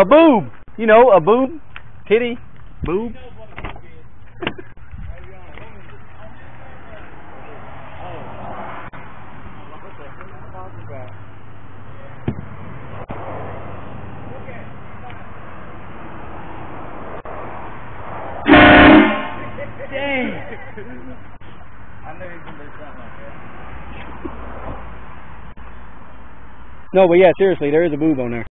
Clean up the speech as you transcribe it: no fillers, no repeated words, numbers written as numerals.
A boob. You know, a boob, titty, boob. Dang! I know you can do something like that. No, but yeah, seriously, there is a boob on there.